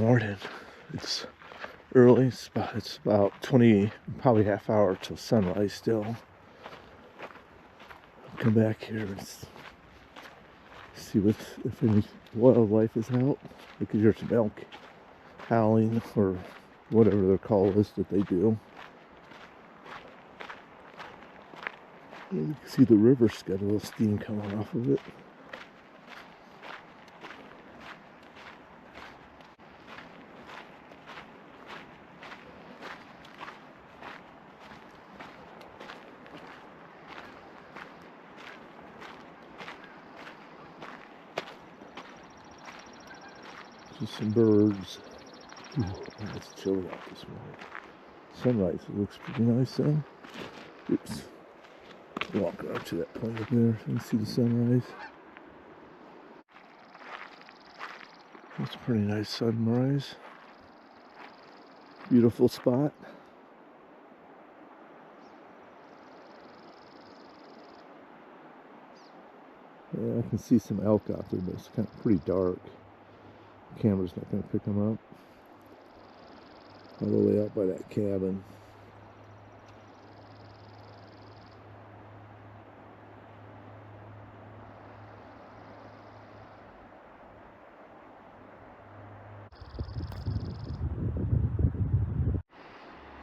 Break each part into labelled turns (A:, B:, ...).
A: morning. It's early. It's about 20, probably half hour till sunrise still. Come back here and see if any wildlife is out. You can hear some elk howling or whatever their call is that they do. And you can see the river's got a little steam coming off of it. Just some birds. Ooh, it's chilly out this morning. Sunrise, it looks pretty nice though. Oops. Walk out to that point up there and see the sunrise. That's a pretty nice sunrise. Beautiful spot. Yeah, I can see some elk out there, but it's kind of pretty dark. The camera's not going to pick them up. All the way out by that cabin.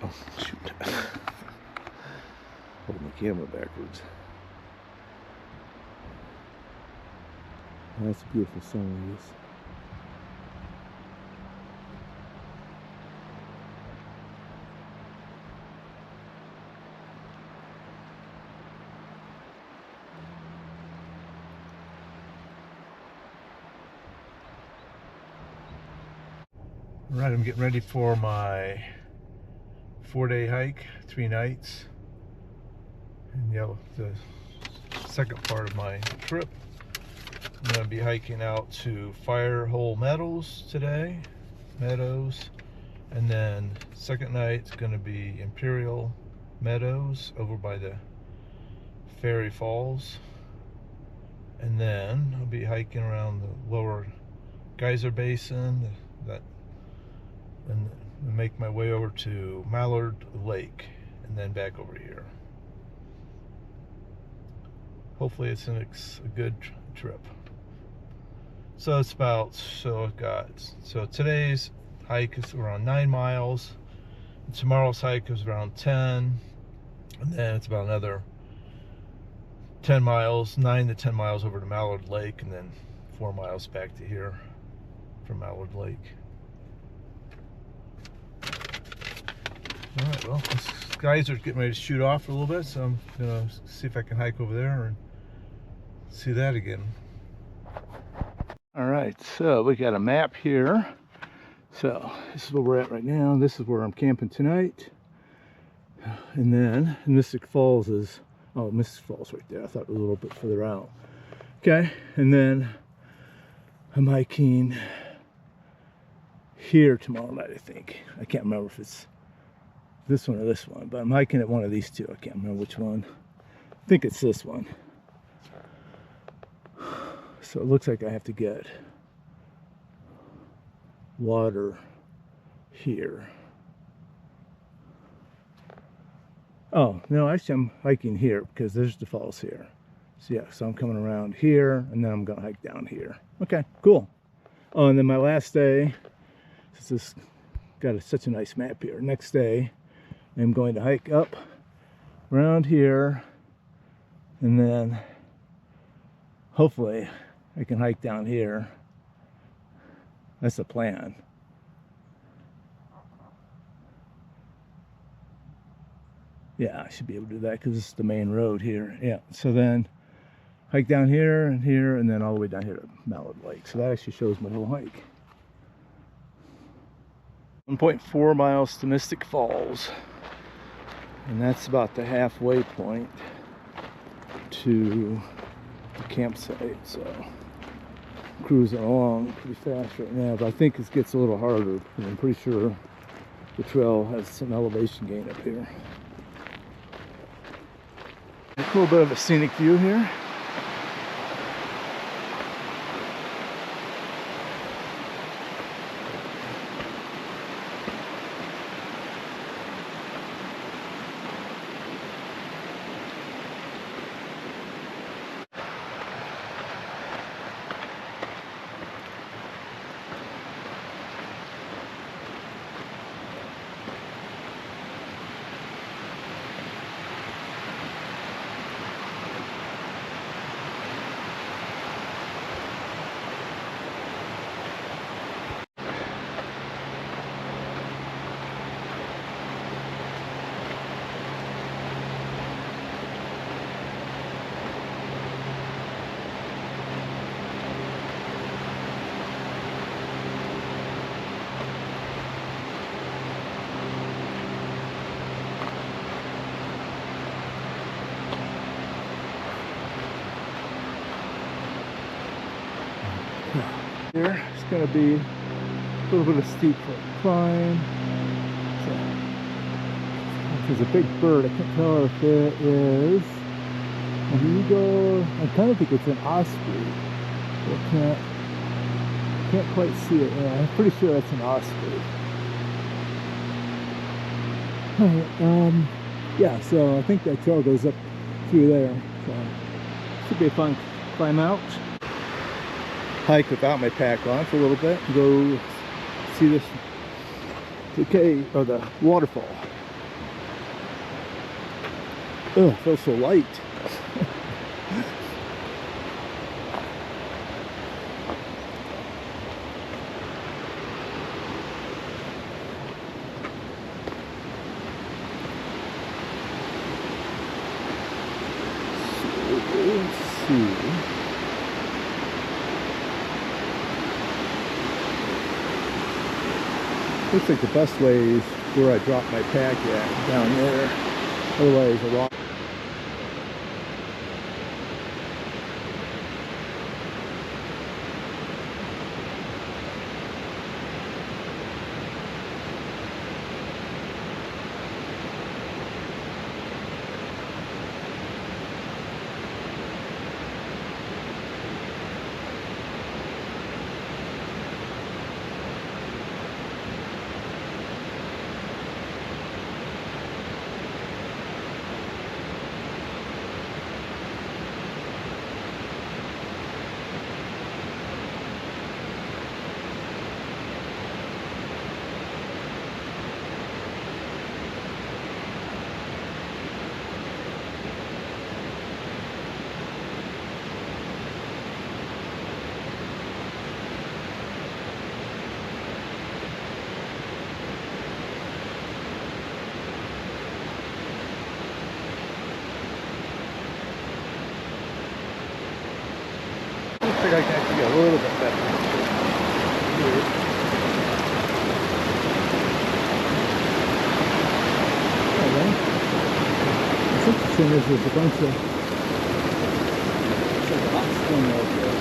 A: Oh, shoot. Hold my camera backwards. That's a beautiful sunrise. All right, I'm getting ready for my 4-day hike, 3 nights. And the second part of my trip, I'm going to be hiking out to Firehole Meadows today, and then second night's going to be Imperial Meadows over by the Fairy Falls, and then I'll be hiking around the lower geyser basin, and make my way over to Mallard Lake, and then back over here. Hopefully it's a good trip. So today's hike is around 9 miles. And tomorrow's hike is around 10. And then it's about another 10 miles, 9 to 10 miles over to Mallard Lake, and then 4 miles back to here from Mallard Lake. All right, well, these guys are getting ready to shoot off for a little bit, so I'm gonna see if I can hike over there and see that again. All right, so we got a map here. So this is where we're at right now. This is where I'm camping tonight. And then Mystic Falls is, oh, Mystic Falls right there. I thought it was a little bit further out. Okay, and then I'm hiking here tomorrow night, I think. I can't remember if it's this one or this one, but I'm hiking at one of these two. I can't remember which one. I think it's this one. So it looks like I have to get water here. Oh, no, actually I'm hiking here because there's the falls here. So yeah, so I'm coming around here and then I'm gonna hike down here. Okay, cool. Oh, and then my last day, this has got such a nice map here. Next day, I'm going to hike up around here, and then hopefully I can hike down here. That's the plan. Yeah, I should be able to do that because this is the main road here. Yeah, so then hike down here, and then all the way down here to Mallard Lake. So that actually shows my whole hike. 1.4 miles to Mystic Falls. And that's about the halfway point to the campsite. So I'm cruising along pretty fast right now, but I think it gets a little harder. I'm pretty sure the trail has some elevation gain up here. A little bit of a scenic view here. Here it's going to be a little bit of steep climb. So, there's a big bird. I can't tell if it is an eagle. I kind of think it's an osprey. I can't quite see it. Yeah, I'm pretty sure that's an osprey. Alright, yeah, so I think that trail goes up through there. So should be a fun climb out. Hike without my pack on for a little bit. Go see this cave or the waterfall. Oh, it feels so light. Let's see. Looks like the best way is where I dropped my pack at, down there. Otherwise, a rock. I think I can actually get a little bit better. What's interesting is there's a bunch of, it's like a hot spring right there.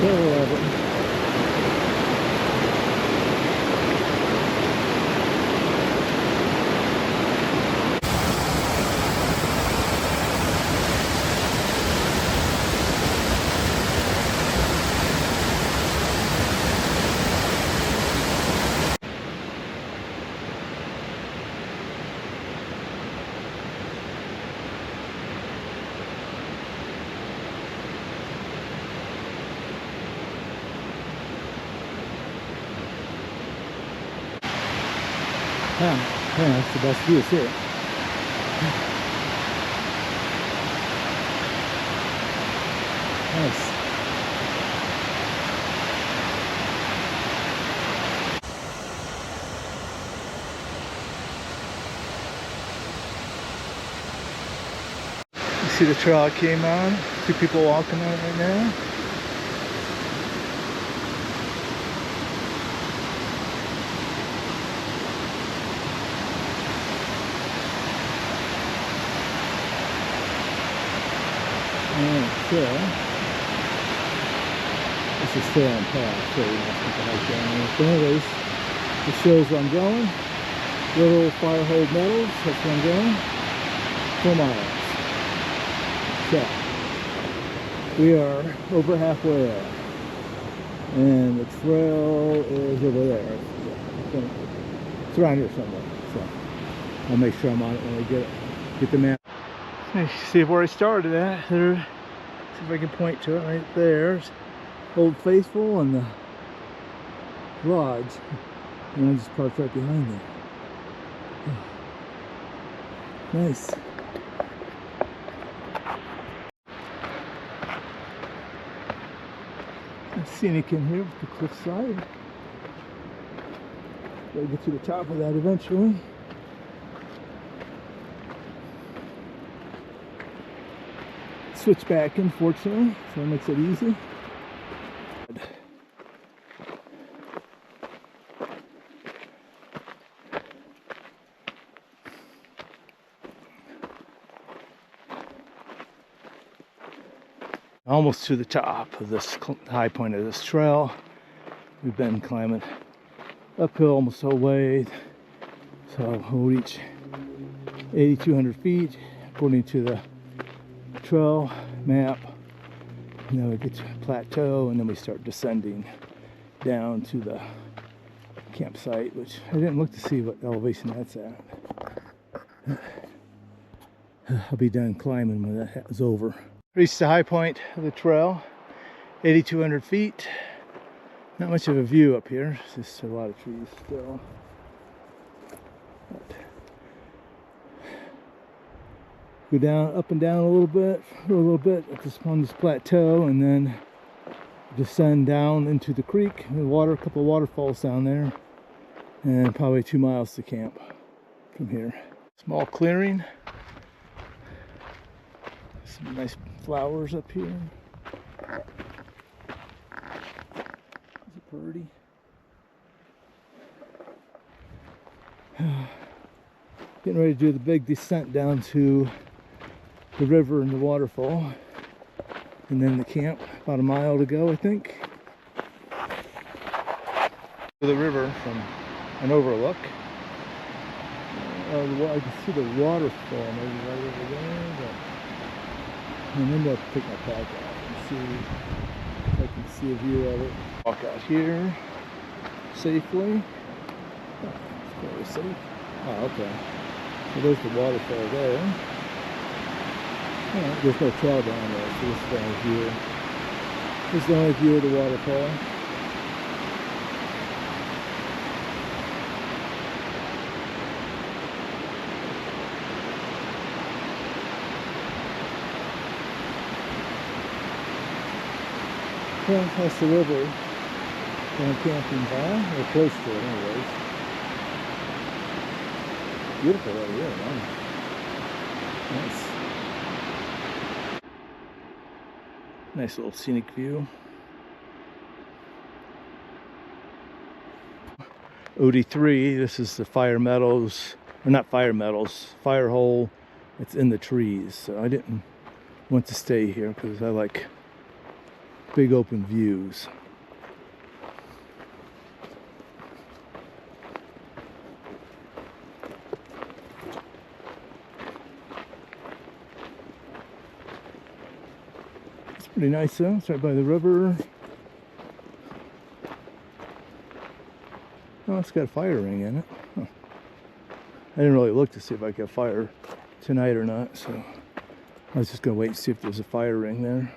A: Several of them. Yeah, that's the best view here. Nice. You see the trail I came on? Two people walking on it right now. So, this is still on path, so we don't have to hike down there. But anyways, it shows where I'm going. Little fire hole metals, that's where I'm going. 4 miles. So, we are over halfway there. And the trail is over there. It's around here somewhere. So, I'll make sure I'm on it when I get the map. See where I started at. There. See if I can point to it right there. Old Faithful and the lodge. And I just parked right behind there. Nice. It's scenic in here with the cliffside. Gotta get to the top of that eventually. Switch back, unfortunately, so it makes it easy. almost to the top of this high point of this trail. We've been climbing uphill almost the whole way, so we'll reach 8,200 feet according to the trail map. And then we get to a plateau, and then we start descending down to the campsite, which I didn't look to see what elevation that's at. I'll be done climbing when that is over. Reached the high point of the trail, 8,200 feet. Not much of a view up here, it's just a lot of trees still. But go down, up and down a little bit on this plateau, and then descend down into the creek. The water, a couple of waterfalls down there, and probably 2 miles to camp from here. Small clearing. Some nice flowers up here. There's a birdie. Getting ready to do the big descent down to the river and the waterfall, and then the camp. About a mile to go, I think. To the river from an overlook. I can see the waterfall maybe right over there, but and then I'll take my pack out and see if I can see a view of it. Walk out here safely. Oh, it's very safe. Oh, okay. So there's the waterfall there. Oh, there's no trail down there, so this is the only view. This is the only view of the waterfall. Well, that's the river that I'm camping by, or close to it anyways. Beautiful right here, man. Nice. Nice little scenic view. OD3, this is the fire meadows, or not fire meadows, fire hole. It's in the trees, so I didn't want to stay here because I like big open views. It's pretty nice though, it's right by the river. Oh, it's got a fire ring in it. Huh. I didn't really look to see if I could fire tonight or not, so I was just gonna wait and see if there's a fire ring there.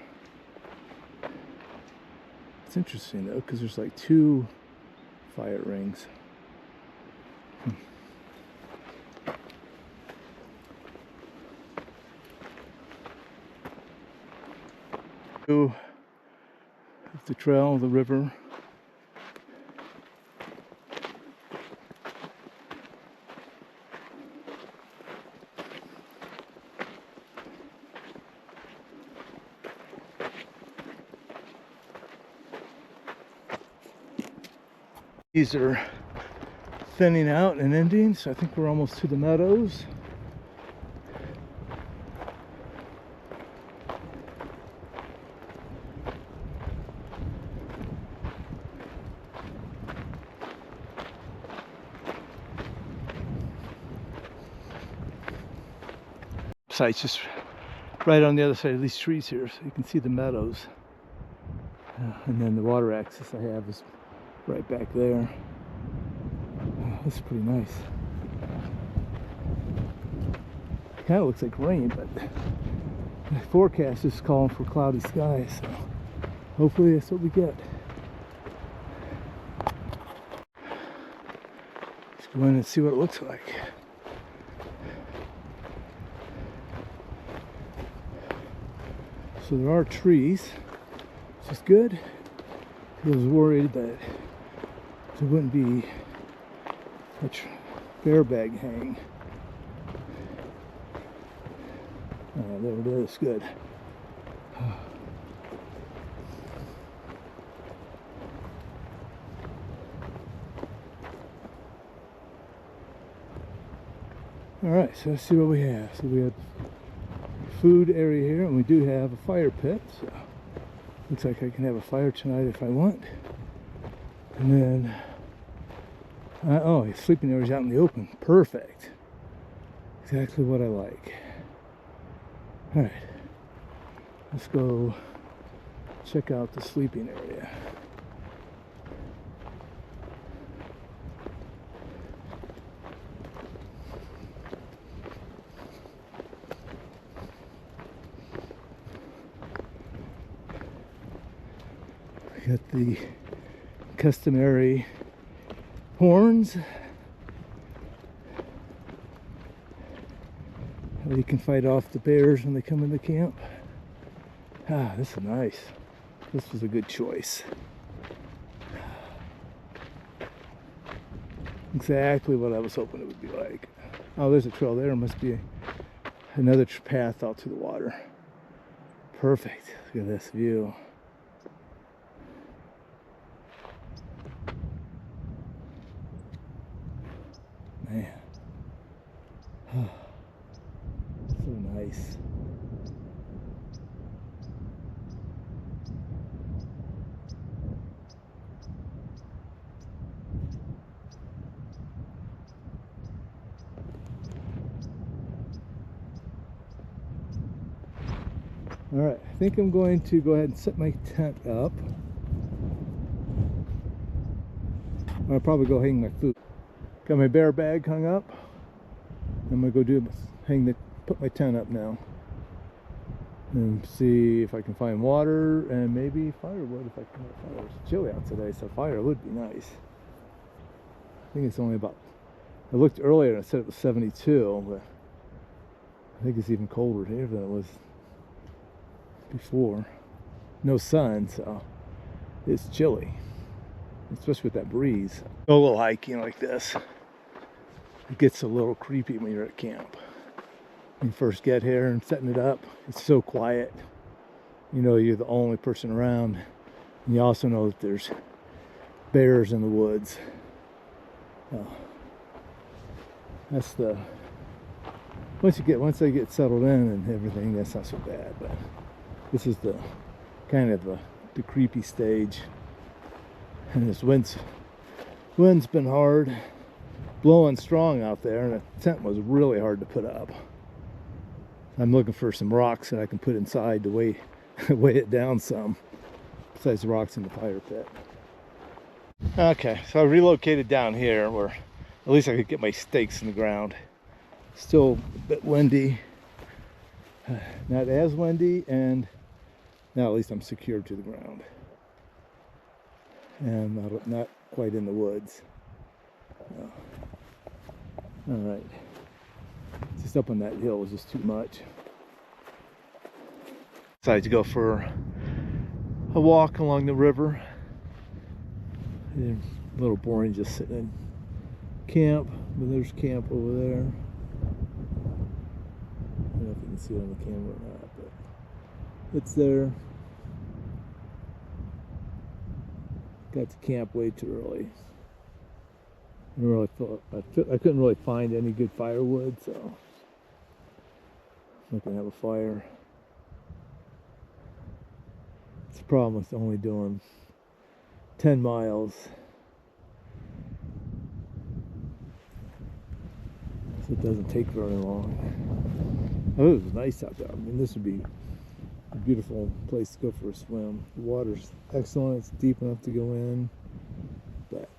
A: It's interesting though, because there's like 2 fire rings. View of the trail, the river. These are thinning out and ending, so I think we're almost to the meadows. Site's just right on the other side of these trees here, so you can see the meadows. And then the water access I have is right back there. That's pretty nice. Kind of looks like rain, but the forecast is calling for cloudy skies, so hopefully that's what we get. Let's go in and see what it looks like. So there are trees, which is good. I was worried that there wouldn't be a bear bag hang. There it is, good. Alright, so let's see what we have. So we have food area here, and we do have a fire pit. So Looks like I can have a fire tonight if I want. And then, oh, sleeping area's out in the open. Perfect. Exactly what I like. All right, let's go check out the sleeping area. We got the customary horns. You can fight off the bears when they come into camp. Ah, this is nice. This was a good choice. Exactly what I was hoping it would be like. Oh, there's a trail there. Must be another path out to the water. Perfect. Look at this view. Man. So nice. All right, I think I'm going to go ahead and set my tent up. I'll probably go hang my food. Got my bear bag hung up. I'm gonna go put my tent up now, and see if I can find water and maybe firewood if I can get fire. It's chilly out today, so fire would be nice. I think it's only about, I looked earlier and it said it was 72, but I think it's even colder here than it was before. No sun, so it's chilly, especially with that breeze. Go a little hiking like this, it gets a little creepy when you're at camp. When you first get here and setting it up, it's so quiet. You know you're the only person around. And you also know that there's bears in the woods. That's the, once they get settled in and everything, that's not so bad. But this is the kind of the creepy stage. And this wind's been hard, blowing strong out there, and the tent was really hard to put up. I'm looking for some rocks that I can put inside to weigh it down some, besides the rocks in the fire pit. Okay, so I relocated down here where at least I could get my stakes in the ground. Still a bit windy, not as windy, and now at least I'm secured to the ground. And not quite in the woods. All right. Just up on that hill was just too much. Decided to go for a walk along the river. And a little boring just sitting in camp, but there's camp over there. I don't know if you can see it on the camera or not, but it's there. Got to camp way too early. I couldn't really find any good firewood, so I'm not gonna have a fire. It's a problem with only doing 10 miles. So it doesn't take very long. Oh, it was nice out there. I mean, this would be a beautiful place to go for a swim. The water's excellent, it's deep enough to go in, but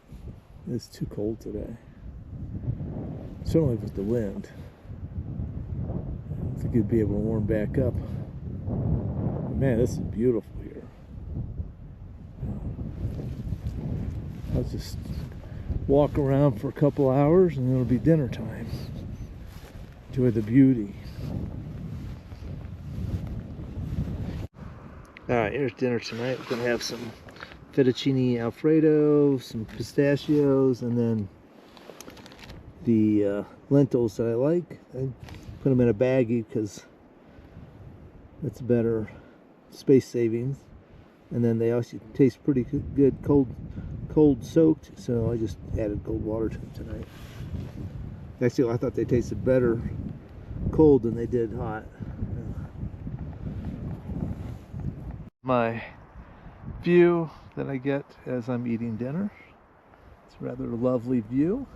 A: it's too cold today. Certainly with the wind. I think you'd be able to warm back up. Man, this is beautiful here. I'll just walk around for a couple hours and it'll be dinner time. Enjoy the beauty. Alright, here's dinner tonight. We're gonna have some fettuccine alfredo, some pistachios, and then the lentils that I like. I put them in a baggie because that's better space savings, and then they also taste pretty good cold soaked, so I just added cold water to them tonight. Actually, I thought they tasted better cold than they did hot. My view that I get as I'm eating dinner. It's a rather lovely view.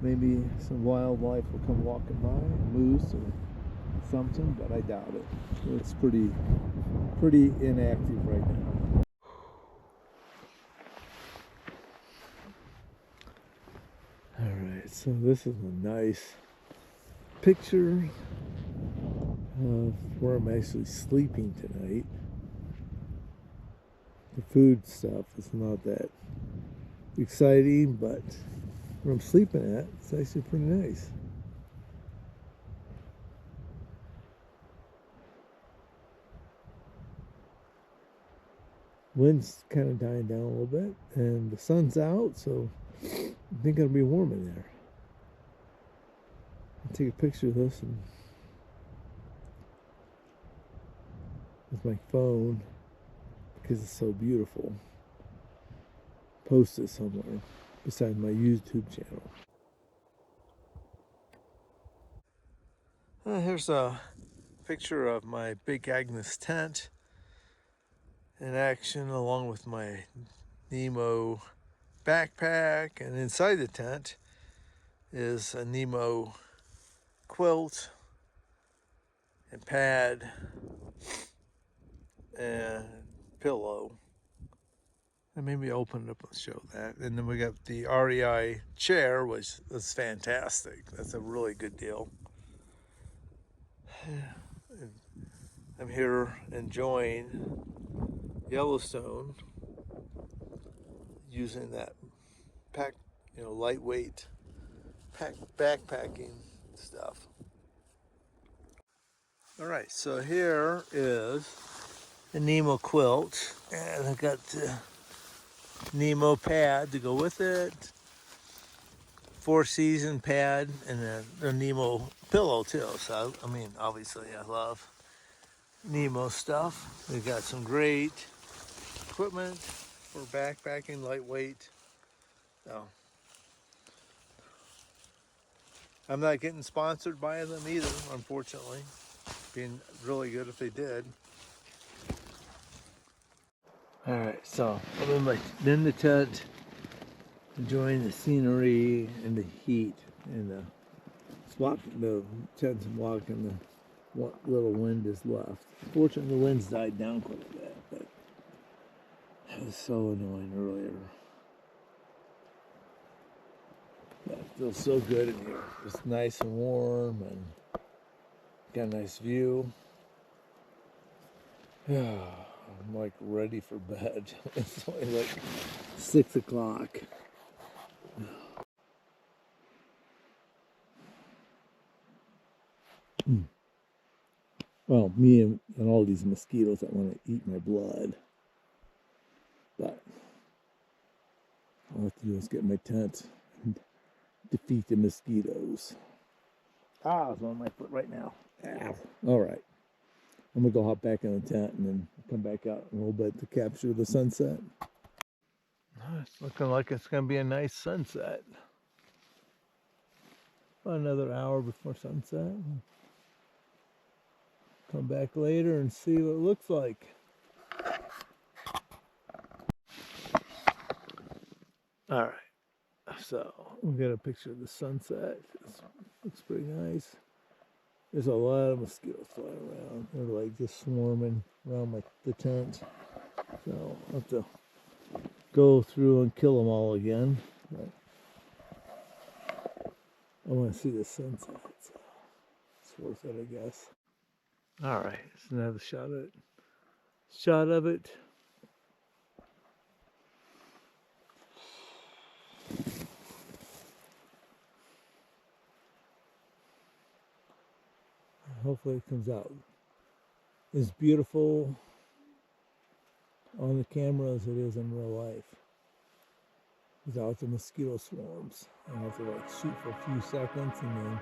A: Maybe some wildlife will come walking by, a moose or something, but I doubt it. It's pretty inactive right now. Alright, so this is a nice picture of where I'm actually sleeping tonight. The food stuff is not that exciting, but where I'm sleeping at, it's actually pretty nice. Wind's kind of dying down a little bit, and the sun's out, so I think it'll be warm in there. I'll take a picture of this and with my phone because it's so beautiful. Post it somewhere beside my YouTube channel. Here's a picture of my Big Agnes tent in action, along with my Nemo backpack, and inside the tent is a Nemo quilt and pad and pillow. And maybe open it up and show that. And then we got the REI chair, which is fantastic. That's a really good deal. I'm here enjoying Yellowstone, using that lightweight backpacking stuff. All right, so here is the Nemo quilt, and I got the Nemo pad to go with it, 4-season pad, and then the Nemo pillow too. So I mean, obviously I love Nemo stuff. We've got some great equipment for backpacking, lightweight. So I'm not getting sponsored by them either, unfortunately. Being really good if they did. All right, so I'm in the tent, enjoying the scenery and the heat, and the tent's blocking what little wind is left. Fortunately, the wind's died down quite a bit, but it was so annoying earlier. But it feels so good in here. It's nice and warm, and got a nice view. Yeah, I'm like ready for bed. It's only like 6 o'clock. Well, me and all these mosquitoes that want to eat my blood. But all I have to do is get my tent and defeat the mosquitoes. It's on my foot right now. All right. I'm going to go hop back in the tent and then come back out in a little bit to capture the sunset. It's looking like it's going to be a nice sunset. About another hour before sunset. Come back later and see what it looks like. All right, so we got a picture of the sunset. It looks pretty nice. There's a lot of mosquitoes flying around. They're like just swarming around the tent. So I'll have to go through and kill them all again. But I want to see the sunset, so it's worth it, I guess. All right, so another shot of it. Hopefully it comes out as beautiful on the camera as it is in real life, without the mosquito swarms. I have to like shoot for a few seconds and then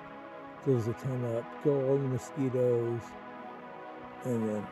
A: close the tent up, kill all the mosquitoes, and then